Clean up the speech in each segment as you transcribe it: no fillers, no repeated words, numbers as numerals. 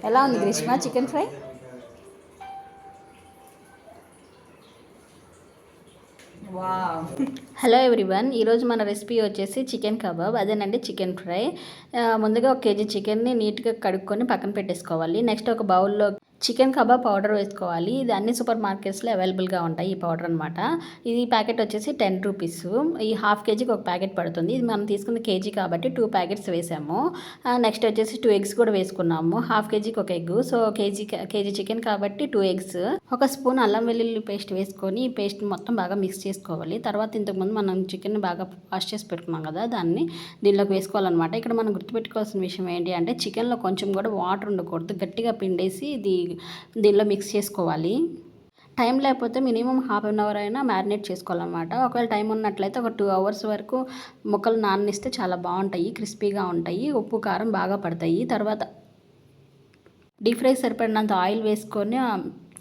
ఎలా ఉంది Greeshma chicken fry? Hello everyone, ఈరోజు మన రెసిపీ వచ్చేసి చికెన్ కబాబ్, అదేనండి చికెన్ ఫ్రై. ముందుగా 1 కేజీ చికెన్ని నీట్గా కడుక్కొని పక్కన పెట్టేసుకోవాలి. నెక్స్ట్ ఒక బౌల్లో చికెన్ కబాబ్ పౌడర్ వేసుకోవాలి. ఇది అన్ని సూపర్ మార్కెట్స్లో అవైలబుల్గా ఉంటాయి ఈ పౌడర్ అనమాట. ఇది ప్యాకెట్ వచ్చేసి 10 రూపీస్. ఈ 1/2 కేజీకి ఒక ప్యాకెట్ పడుతుంది. ఇది మనం తీసుకున్న కేజీ కాబట్టి 2 ప్యాకెట్స్ వేసాము. నెక్స్ట్ వచ్చేసి 2 ఎగ్స్ కూడా వేసుకున్నాము. 1/2 కేజీకి ఒక ఎగ్. సో కేజీ చికెన్ కాబట్టి 2 ఎగ్స్. ఒక స్పూన్ అల్లం వెల్లుల్లి పేస్ట్ వేసుకొని ఈ పేస్ట్ మొత్తం బాగా మిక్స్ చేసుకోవాలి. తర్వాత ఇంతకుముందు మనం చికెన్ బాగా వాష్ చేసి పెట్టుకున్నాం కదా, దాన్ని దీనిలోకి వేసుకోవాలన్నమాట. ఇక్కడ మనం గుర్తుపెట్టుకోవాల్సిన విషయం ఏంటి అంటే చికెన్లో కొంచెం కూడా వాటర్ ఉండకూడదు. గట్టిగా పిండేసి దీనిలో మిక్స్ చేసుకోవాలి. టైం లేకపోతే మినిమం 1/2 అవర్ అయినా మ్యారినేట్ చేసుకోవాలన్నమాట. ఒకవేళ టైం ఉన్నట్లయితే ఒక 2 అవర్స్ వరకు ముక్కలు నాననిస్తే చాలా బాగుంటాయి, క్రిస్పీగా ఉంటాయి, ఉప్పు కారం బాగా పడతాయి. తర్వాత డీప్ ఫ్రై సరిపడినంత ఆయిల్ వేసుకొని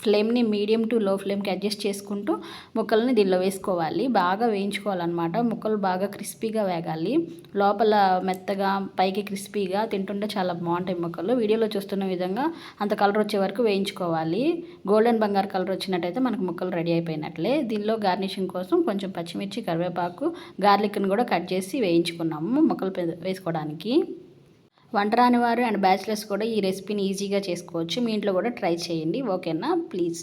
ఫ్లేమ్ని మీడియం టు లో ఫ్లేమ్కి అడ్జస్ట్ చేసుకుంటూ ముక్కల్ని దీనిలో వేసుకోవాలి. బాగా వేయించుకోవాలన్నమాట. ముక్కలు బాగా క్రిస్పీగా వేగాలి. లోపల మెత్తగా పైకి క్రిస్పీగా తింటుంటే చాలా బాగుంటాయి ముక్కలు. వీడియోలో చూస్తున్న విధంగా అంత కలర్ వచ్చే వరకు వేయించుకోవాలి. గోల్డెన్ బంగారు కలర్ వచ్చినట్టయితే మనకు ముక్కలు రెడీ అయిపోయినట్లే. దీనిలో గార్నిషింగ్ కోసం కొంచెం పచ్చిమిర్చి, కరివేపాకు, గార్లిక్ని కూడా కట్ చేసి వేయించుకున్నాము ముక్కలు వేసుకోవడానికి. వంట రాని వారు అండ్ బ్యాచిలర్స్ కూడా ఈ రెసిపీని ఈజీగా చేసుకోవచ్చు. మీ ఇంట్లో కూడా ట్రై చేయండి. ఓకేనా? Please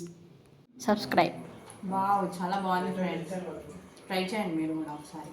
subscribe. వావ్, చాలా బాగుంది ఫ్రెండ్స్. ట్రై చేయండి మీరు కూడా ఒకసారి.